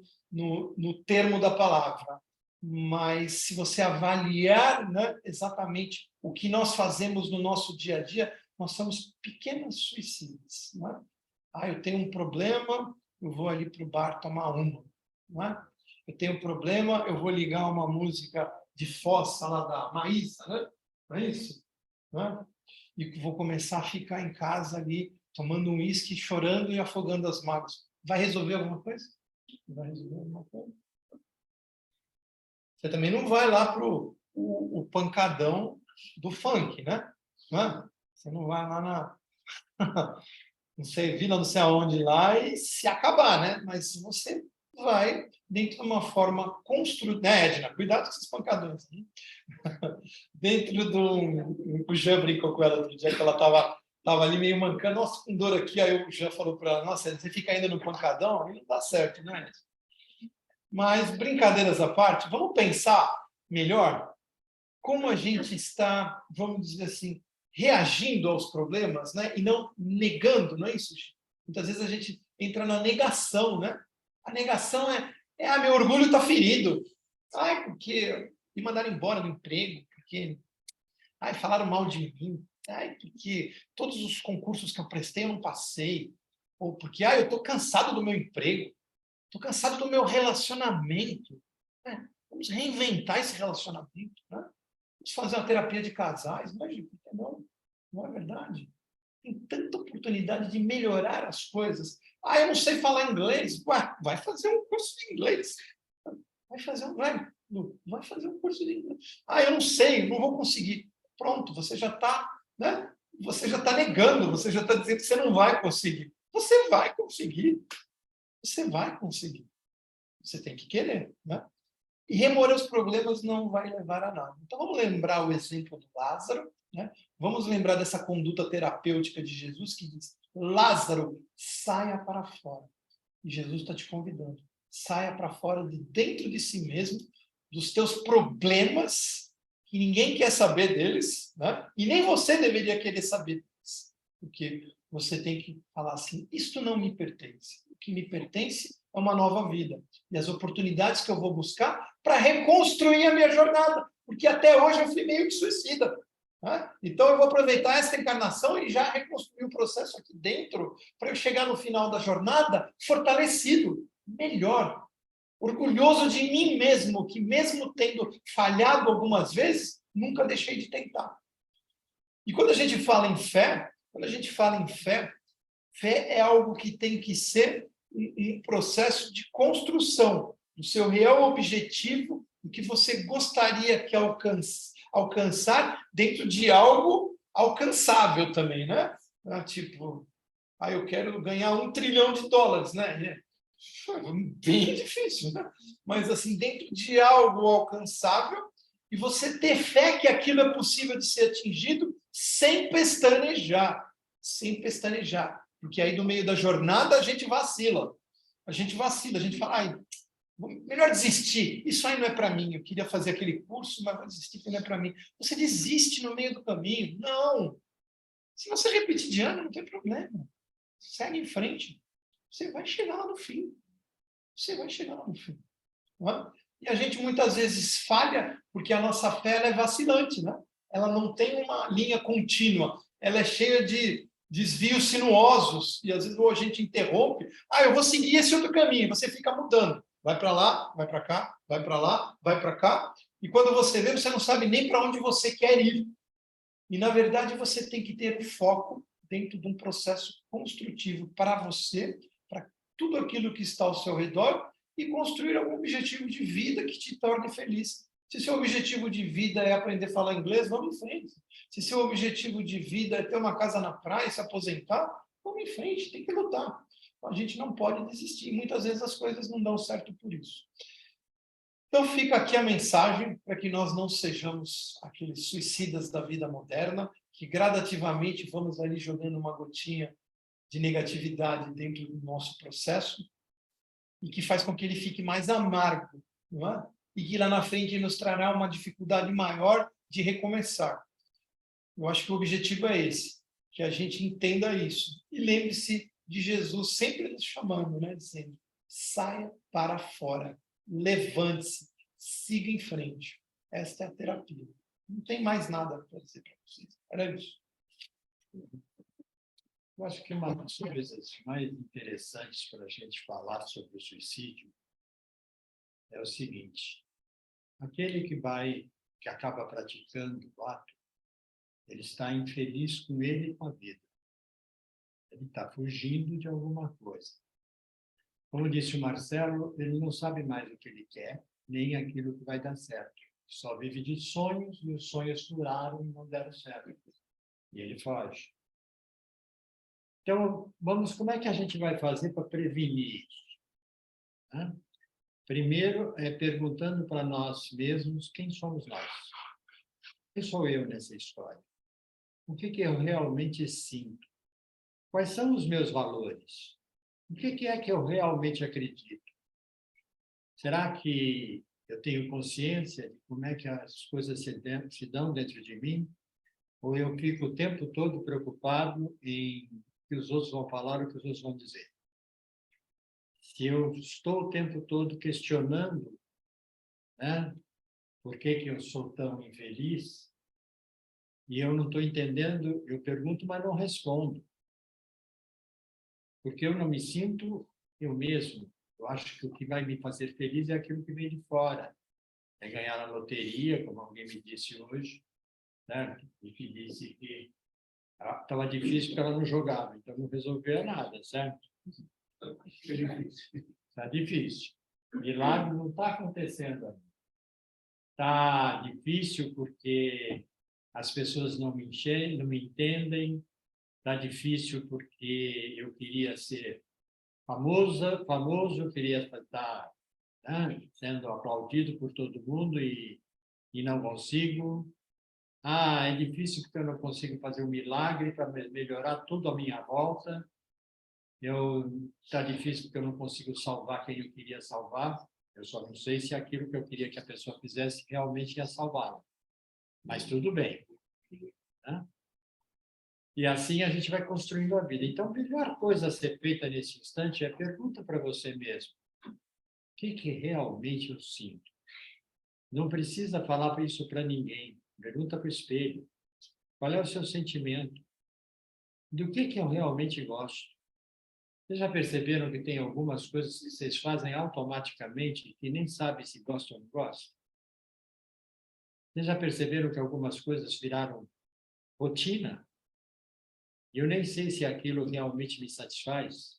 termo da palavra. Mas, se você avaliar, né, exatamente o que nós fazemos no nosso dia a dia, nós somos pequenos suicidas. Né? Eu tenho um problema, eu vou ali para o bar tomar uma. Né? Eu tenho um problema, eu vou ligar uma música de fossa lá da Maísa, né? Não é isso? Né? E vou começar a ficar em casa ali, tomando um uísque, chorando e afogando as mágoas. Vai resolver alguma coisa? Vai resolver alguma coisa? Você também não vai lá para o pancadão do funk, né? Não é? Você não vai lá na não sei, vila não sei aonde lá e se acabar, né? Mas você vai dentro de uma forma construída, né, Edna? Cuidado com esses pancadões. Né? Dentro do... O Jean brincou com ela outro dia, que ela estava ali meio mancando, nossa, com dor aqui, aí o Jean falou para ela, nossa, você fica ainda no pancadão? Aí não dá certo, né? Mas, brincadeiras à parte, vamos pensar melhor como a gente está, vamos dizer assim, reagindo aos problemas, né? E não negando, não é isso? Muitas vezes a gente entra na negação, né? A negação meu orgulho está ferido. Porque me mandaram embora do emprego, porque falaram mal de mim, porque todos os concursos que eu prestei eu não passei, ou porque eu estou cansado do meu emprego, estou cansado do meu relacionamento. Vamos reinventar esse relacionamento, né? Vamos fazer uma terapia de casais. Não é verdade. Tem tanta oportunidade de melhorar as coisas. Eu não sei falar inglês. Vai fazer um curso de inglês. Vai fazer um curso de inglês. Eu não sei, não vou conseguir. Pronto, você já está, né? Você já está negando, você já está dizendo que você não vai conseguir. Você vai conseguir. Você vai conseguir. Você tem que querer, né? E remover os problemas não vai levar a nada. Então, vamos lembrar o exemplo do Lázaro, né? Vamos lembrar dessa conduta terapêutica de Jesus que diz, Lázaro, saia para fora. E Jesus está te convidando. Saia para fora de dentro de si mesmo, dos teus problemas, que ninguém quer saber deles, né? E nem você deveria querer saber deles. Porque você tem que falar assim, isto não me pertence. O que me pertence é uma nova vida. E as oportunidades que eu vou buscar para reconstruir a minha jornada. Porque até hoje eu fui meio que suicida. Né? Então eu vou aproveitar essa encarnação e já reconstruir o processo aqui dentro para eu chegar no final da jornada fortalecido, melhor, orgulhoso de mim mesmo, que mesmo tendo falhado algumas vezes, nunca deixei de tentar. E quando a gente fala em fé, fé é algo que tem que ser um processo de construção do seu real objetivo, o que você gostaria que alcançar dentro de algo alcançável também, né? Eu quero ganhar $1 trilhão, né? Bem difícil, né? Mas, assim, dentro de algo alcançável e você ter fé que aquilo é possível de ser atingido sem pestanejar. Sem pestanejar. Porque aí, no meio da jornada, a gente vacila. A gente fala, ai, melhor desistir. Isso aí não é para mim. Eu queria fazer aquele curso, mas vou desistir porque não é para mim. Você desiste no meio do caminho. Não. Se você repetir de ano, não tem problema. Segue em frente. Você vai chegar lá no fim. Você vai chegar lá no fim. Não é? E a gente muitas vezes falha porque a nossa fé ela é vacilante, né? Ela não tem uma linha contínua. Ela é cheia de desvios sinuosos. E às vezes a gente interrompe. Eu vou seguir esse outro caminho. Você fica mudando. Vai para lá, vai para cá, vai para lá, vai para cá. E quando você vê, você não sabe nem para onde você quer ir. E, na verdade, você tem que ter foco dentro de um processo construtivo para você, para tudo aquilo que está ao seu redor, e construir algum objetivo de vida que te torne feliz. Se seu objetivo de vida é aprender a falar inglês, vamos em frente. Se seu objetivo de vida é ter uma casa na praia, se aposentar, vamos em frente, tem que lutar. A gente não pode desistir. Muitas vezes as coisas não dão certo por isso. Então fica aqui a mensagem para que nós não sejamos aqueles suicidas da vida moderna, que gradativamente vamos ali jogando uma gotinha de negatividade dentro do nosso processo e que faz com que ele fique mais amargo, não é? E que lá na frente nos trará uma dificuldade maior de recomeçar. Eu acho que o objetivo é esse, que a gente entenda isso. E lembre-se de Jesus sempre nos chamando, né? Dizendo, saia para fora, levante-se, siga em frente. Esta é a terapia. Não tem mais nada para dizer para vocês. Era isso. Eu acho que uma das coisas mais interessantes para a gente falar sobre o suicídio é o seguinte: aquele que acaba praticando o ato, ele está infeliz com ele e com a vida. Ele está fugindo de alguma coisa. Como disse o Marcelo, ele não sabe mais o que ele quer, nem aquilo que vai dar certo. Só vive de sonhos, e os sonhos duraram e não deram certo. E ele foge. Então, como é que a gente vai fazer para prevenir isso? Primeiro, perguntando para nós mesmos quem somos nós. Quem sou eu nessa história? O que eu realmente sinto? Quais são os meus valores? O que é que eu realmente acredito? Será que eu tenho consciência de como é que as coisas se dão dentro de mim? Ou eu fico o tempo todo preocupado em o que os outros vão falar, o que os outros vão dizer? Se eu estou o tempo todo questionando, né, por que eu sou tão infeliz, e eu não estou entendendo, eu pergunto, mas não respondo. Porque eu não me sinto eu mesmo. Eu acho que o que vai me fazer feliz é aquilo que vem de fora. É ganhar na loteria, como alguém me disse hoje, certo? E que disse que estava difícil porque ela não jogava, então não resolvia nada, certo? Está difícil. Milagre não está acontecendo ainda. Está difícil porque as pessoas não me entendem. Está difícil porque eu queria ser famoso, eu queria estar, né, sendo aplaudido por todo mundo e não consigo. É difícil porque eu não consigo fazer um milagre para melhorar tudo à minha volta. Está difícil porque eu não consigo salvar quem eu queria salvar. Eu só não sei se aquilo que eu queria que a pessoa fizesse realmente ia salvá-la. Mas tudo bem. Né? E assim a gente vai construindo a vida. Então, a melhor coisa a ser feita nesse instante é pergunta para você mesmo. O que realmente eu sinto? Não precisa falar isso para ninguém. Pergunta para o espelho. Qual é o seu sentimento? Do que eu realmente gosto? Vocês já perceberam que tem algumas coisas que vocês fazem automaticamente e nem sabem se gostam ou não gostam? Vocês já perceberam que algumas coisas viraram rotina? E eu nem sei se aquilo realmente me satisfaz.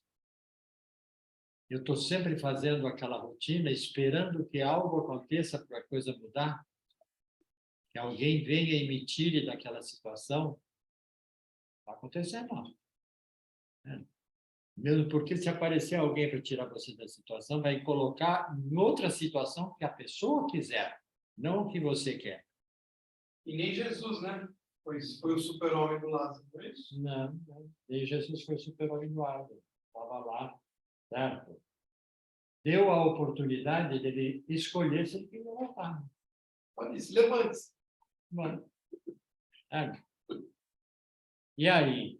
Eu estou sempre fazendo aquela rotina, esperando que algo aconteça para a coisa mudar. Que alguém venha e me tire daquela situação. Não está acontecendo, não. Mesmo porque se aparecer alguém para tirar você da situação, vai colocar em outra situação que a pessoa quiser. não o que você quer. E nem Jesus, né? Pois foi o super-homem do Lázaro, não é isso? Não, não. E Jesus foi super-homem do Lázaro. Estava lá, certo? Deu a oportunidade dele escolher se ele queria voltar. Olha isso, levante-se. Bom, sabe? E aí,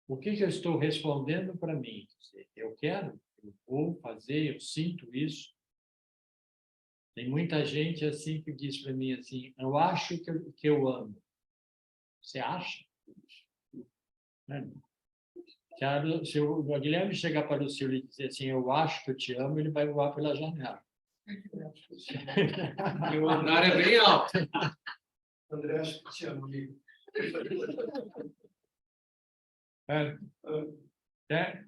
o que eu estou respondendo para mim? Eu quero, eu vou fazer, eu sinto isso. Tem muita gente assim que diz para mim assim, eu acho que eu amo. Você acha? Se o Guilherme chegar para o Lucílio e dizer assim, eu acho que eu te amo, ele vai voar pela janela. E o andar é bem alto. André, acho que te amo, amigo.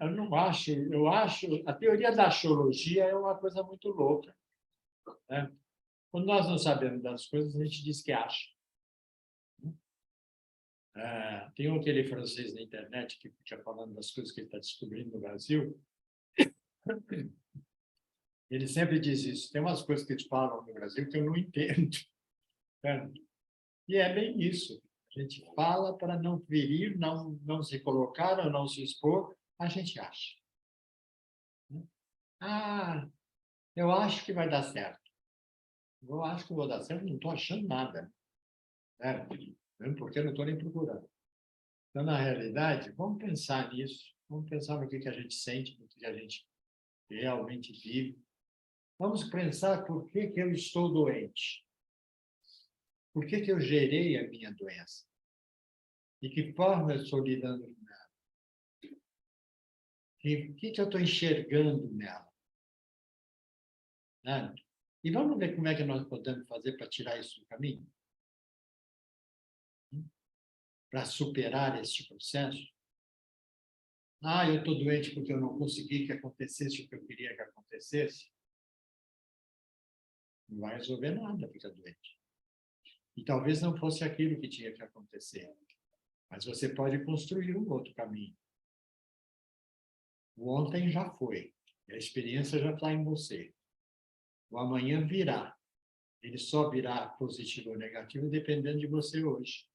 Eu não acho, eu acho, a teoria da axiologia é uma coisa muito louca. Né? Quando nós não sabemos das coisas, a gente diz que acha. Tem aquele francês na internet que fica falando das coisas que ele está descobrindo no Brasil. Ele sempre diz isso. Tem umas coisas que eles falam no Brasil que eu não entendo. E é bem isso. A gente fala para não ferir, não se colocar ou não se expor, a gente acha. Eu acho que vai dar certo. Eu acho que vou dar certo, não estou achando nada. Mesmo porque eu não estou nem procurando. Então, na realidade, vamos pensar nisso. Vamos pensar no que a gente sente, no que a gente realmente vive. Vamos pensar por que eu estou doente. Por que eu gerei a minha doença? De que forma eu estou lidando com ela? O que eu estou enxergando nela? E vamos ver como é que nós podemos fazer para tirar isso do caminho? Para superar este processo? Eu estou doente porque eu não consegui que acontecesse o que eu queria que acontecesse. Não vai resolver nada ficar doente. E talvez não fosse aquilo que tinha que acontecer. Mas você pode construir um outro caminho. O ontem já foi. A experiência já está em você. O amanhã virá. Ele só virá positivo ou negativo dependendo de você hoje.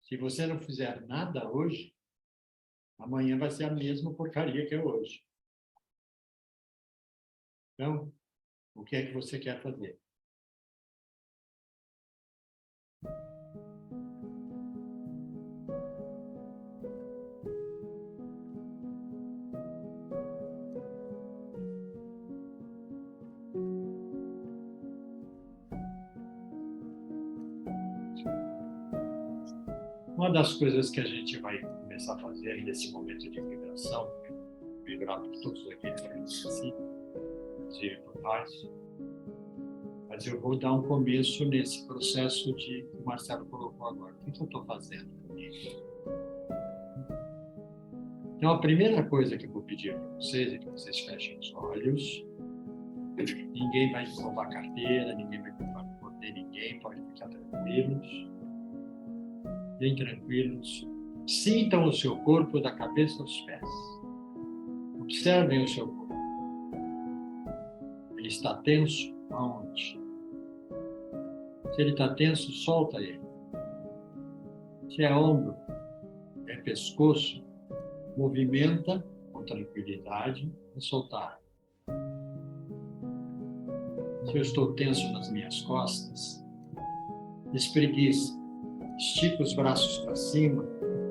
Se você não fizer nada hoje, amanhã vai ser a mesma porcaria que é hoje. Então, o que é que você quer fazer? Uma das coisas que a gente vai começar a fazer nesse momento de vibração, vibrar por todos aqueles que necessitam, inclusive por nós, mas eu vou dar um começo nesse processo que o Marcelo colocou agora. O que eu estou fazendo comigo? Então, a primeira coisa que eu vou pedir para vocês é que vocês fechem os olhos. Ninguém vai roubar carteira, ninguém vai morder ninguém, pode ficar tranquilos. Bem tranquilos. Sintam o seu corpo da cabeça aos pés. Observem o seu corpo. Ele está tenso? Aonde? Se ele está tenso, solta ele. Se é ombro, é pescoço, movimenta com tranquilidade e soltar. Se eu estou tenso nas minhas costas, espreguiça. Estica os braços para cima,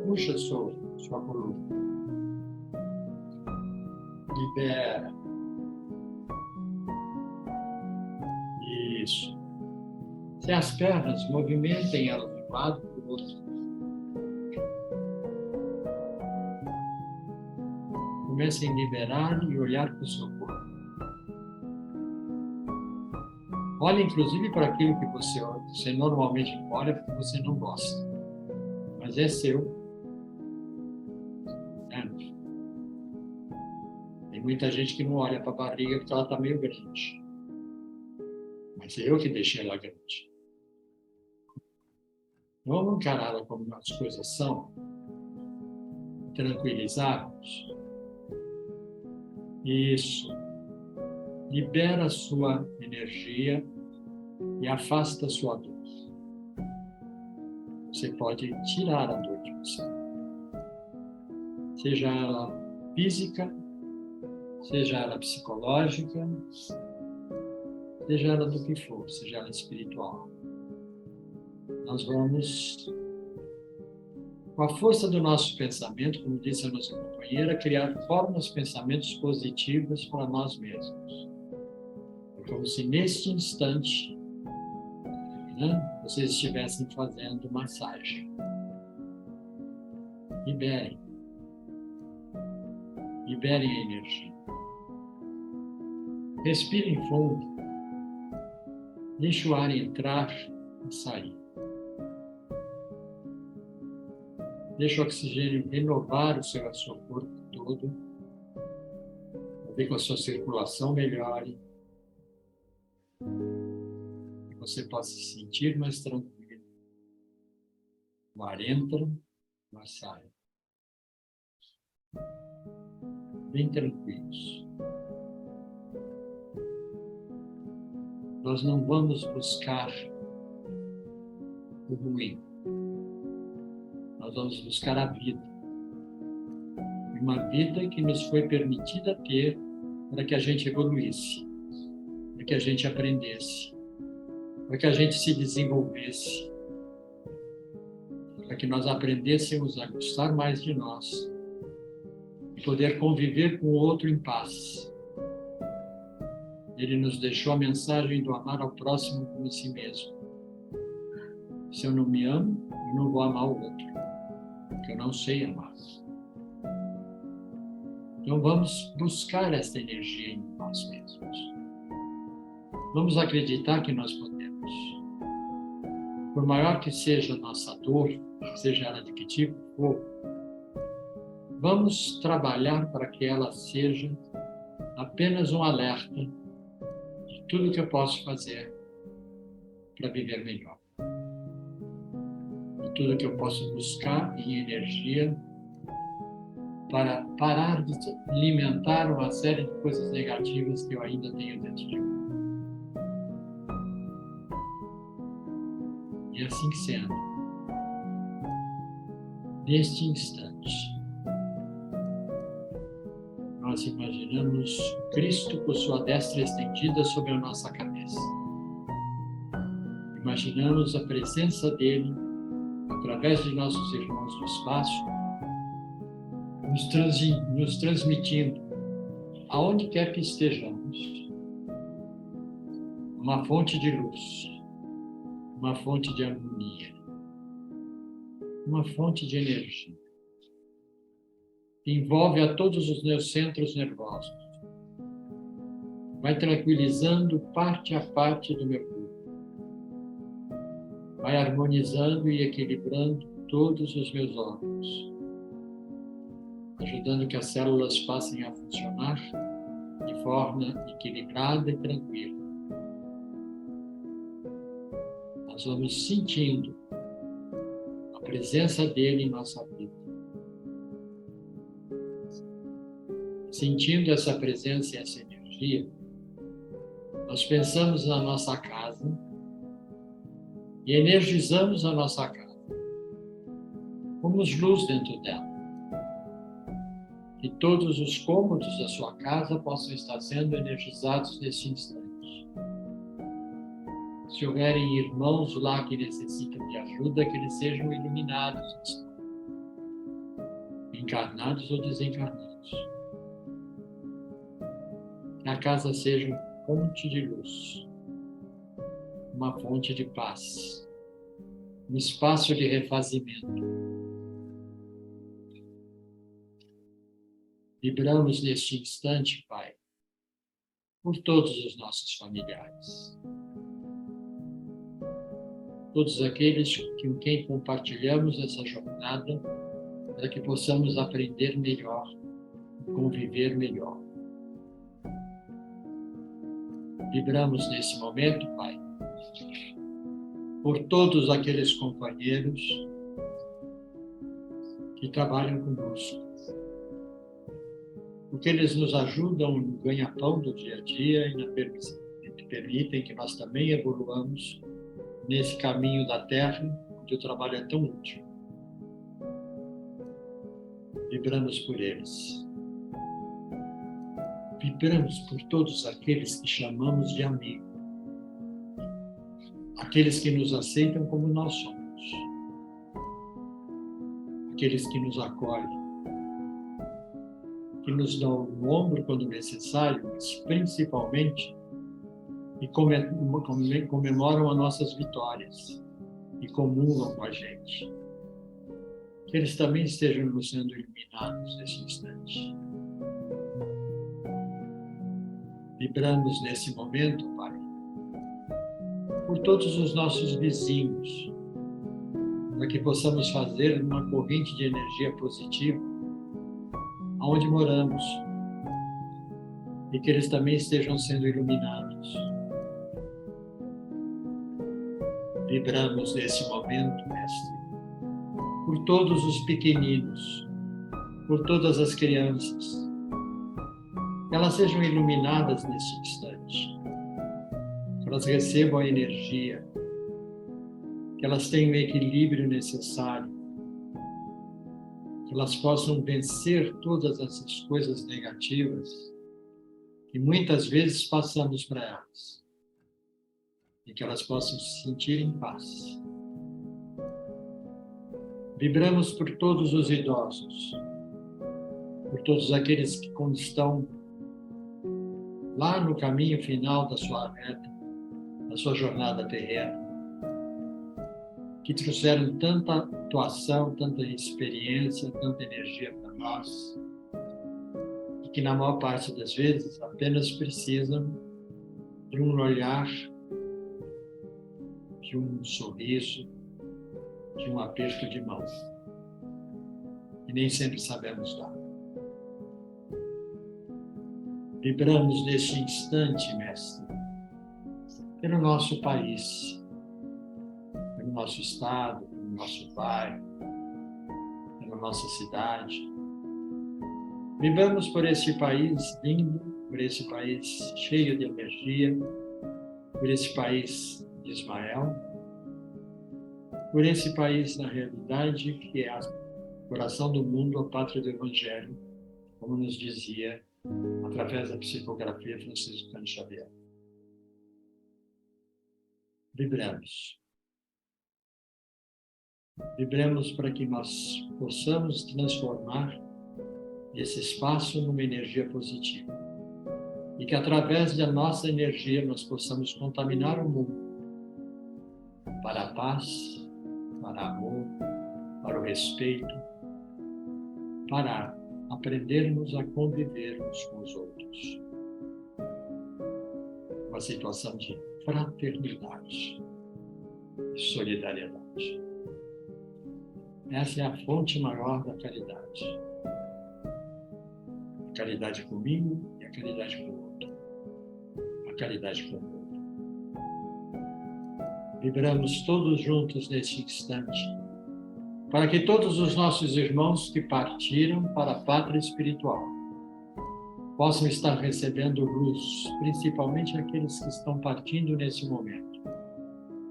puxa sua coluna. Libera. Isso. Se as pernas, movimentem elas de um lado para o outro. Comecem a liberar e olhar para o seu corpo. Olhe, inclusive, para aquilo que você normalmente olha porque você não gosta. Mas é seu. Tem muita gente que não olha para a barriga porque ela está meio grande. Mas é eu que deixei ela grande. Vamos encará-la como as coisas são. Tranquilizarmos. Isso. Libera a sua energia e afasta a sua dor. Você pode tirar a dor de você. Seja ela física, seja ela psicológica, seja ela do que for, seja ela espiritual. Nós vamos, com a força do nosso pensamento, como disse a nossa companheira, criar formas, pensamentos positivos para nós mesmos. É como se neste instante, vocês estivessem fazendo massagem. Liberem. Liberem a energia. Respirem fundo. Deixe o ar entrar e sair. Deixe o oxigênio renovar o seu corpo todo, para ver que a sua circulação melhore, que você possa se sentir mais tranquilo. O ar entra, o ar sai. Bem tranquilos. Nós não vamos buscar o ruim. Nós vamos buscar a vida. Uma vida que nos foi permitida ter para que a gente evoluísse, para que a gente aprendesse, para que a gente se desenvolvesse, para que nós aprendêssemos a gostar mais de nós e poder conviver com o outro em paz. Ele nos deixou a mensagem do amar ao próximo como a si mesmo. Se eu não me amo, eu não vou amar o outro, porque eu não sei amar. Então vamos buscar essa energia em nós mesmos. Vamos acreditar que nós podemos. Por maior que seja a nossa dor, seja ela de que tipo for, vamos trabalhar para que ela seja apenas um alerta de tudo que eu posso fazer para viver melhor. De tudo que eu posso buscar em energia para parar de alimentar uma série de coisas negativas que eu ainda tenho dentro de mim. E assim que sendo, neste instante, nós imaginamos Cristo com sua destra estendida sobre a nossa cabeça. Imaginamos a presença dele, através de nossos irmãos do espaço, nos transmitindo, aonde quer que estejamos, uma fonte de luz, uma fonte de harmonia, uma fonte de energia. Envolve a todos os meus centros nervosos. Vai tranquilizando parte a parte do meu corpo. Vai harmonizando e equilibrando todos os meus órgãos, ajudando que as células passem a funcionar de forma equilibrada e tranquila. Nós vamos sentindo a presença dele em nossa vida. Sentindo essa presença e essa energia, nós pensamos na nossa casa e energizamos a nossa casa. Pomos luz dentro dela. Que todos os cômodos da sua casa possam estar sendo energizados neste instante. Se houverem irmãos lá que necessitam de ajuda, que eles sejam iluminados, encarnados ou desencarnados. Que a casa seja uma fonte de luz, uma fonte de paz, um espaço de refazimento. Vibramos neste instante, Pai, por todos os nossos familiares, todos aqueles com quem compartilhamos essa jornada, para que possamos aprender melhor, conviver melhor. Vibramos nesse momento, Pai, por todos aqueles companheiros que trabalham conosco, porque eles nos ajudam no ganha-pão do dia a dia e na permissão. que permitem que nós também evoluamos nesse caminho da Terra, onde o trabalho é tão útil. Vibramos por eles. Vibramos por todos aqueles que chamamos de amigo. Aqueles que nos aceitam como nós somos. Aqueles que nos acolhem. Que nos dão o ombro quando necessário, mas principalmente e comemoram as nossas vitórias e comungam com a gente. Que eles também estejam sendo iluminados nesse instante. Vibramos nesse momento, Pai, por todos os nossos vizinhos, para que possamos fazer uma corrente de energia positiva aonde moramos e que eles também estejam sendo iluminados. Vibramos nesse momento, Mestre, por todos os pequeninos, por todas as crianças, que elas sejam iluminadas nesse instante, que elas recebam a energia, que elas tenham o equilíbrio necessário, que elas possam vencer todas essas coisas negativas que muitas vezes passamos para elas, e que elas possam se sentir em paz. Vibramos por todos os idosos, por todos aqueles que, quando estão lá no caminho final da sua meta, da sua jornada terrena, que trouxeram tanta atuação, tanta experiência, tanta energia para nós, e que na maior parte das vezes apenas precisam de um olhar, de um sorriso, de um aperto de mão, e nem sempre sabemos dar. Vibramos neste instante, Mestre, pelo nosso país, pelo nosso estado, pelo nosso bairro, pela nossa cidade. Vibramos por esse país lindo, por esse país cheio de energia, por esse país de Ismael, por esse país, na realidade, que é o coração do mundo, a pátria do Evangelho, como nos dizia através da psicografia Francisco Xavier. Vibramos. Vibremos para que nós possamos transformar esse espaço numa energia positiva. E que através da nossa energia nós possamos contaminar o mundo para a paz, para o amor, para o respeito, para aprendermos a conviver uns com os outros. Uma situação de fraternidade e solidariedade. Essa é a fonte maior da caridade. A caridade comigo e a caridade com o outro. A caridade com o mundo. Vibramos todos juntos neste instante, para que todos os nossos irmãos que partiram para a pátria espiritual possam estar recebendo luz, principalmente aqueles que estão partindo nesse momento.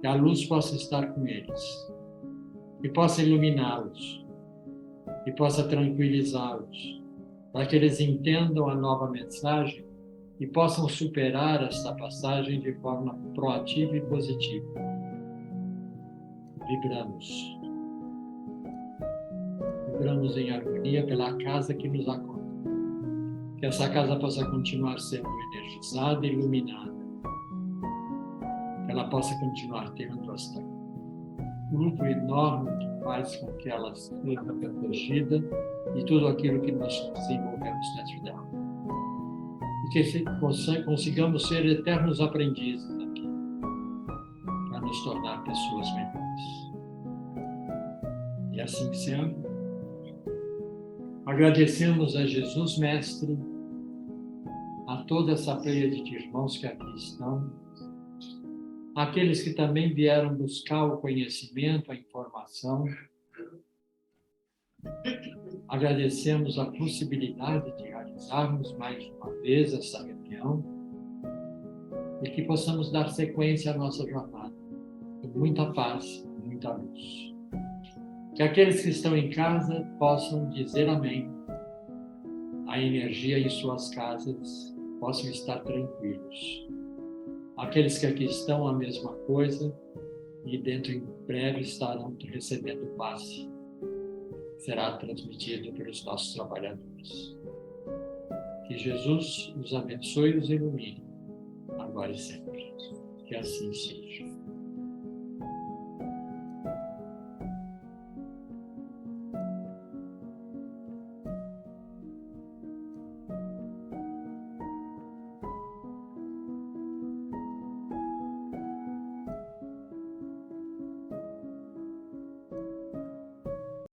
Que a luz possa estar com eles, que possa iluminá-los, que possa tranquilizá-los, para que eles entendam a nova mensagem e possam superar esta passagem de forma proativa e positiva. Vibramos. Vibramos em harmonia pela casa que nos acolhe. Que essa casa possa continuar sendo energizada e iluminada. Que ela possa continuar tendo esta grupo enorme que faz com que ela seja protegida de tudo aquilo que nós desenvolvemos dentro dela. E que consigamos ser eternos aprendizes aqui, para nos tornar pessoas melhores. E assim sendo, agradecemos a Jesus Mestre, a toda essa pleiade de irmãos que aqui estão, aqueles que também vieram buscar o conhecimento, a informação. Agradecemos a possibilidade de realizarmos mais uma vez essa reunião e que possamos dar sequência à nossa jornada, com muita paz, muita luz. Que aqueles que estão em casa possam dizer amém. A energia em suas casas possam estar tranquilos. Aqueles que aqui estão, a mesma coisa, e dentro em breve estarão recebendo o passe. Será transmitido pelos nossos trabalhadores. Que Jesus os abençoe e os ilumine, agora e sempre. Que assim seja.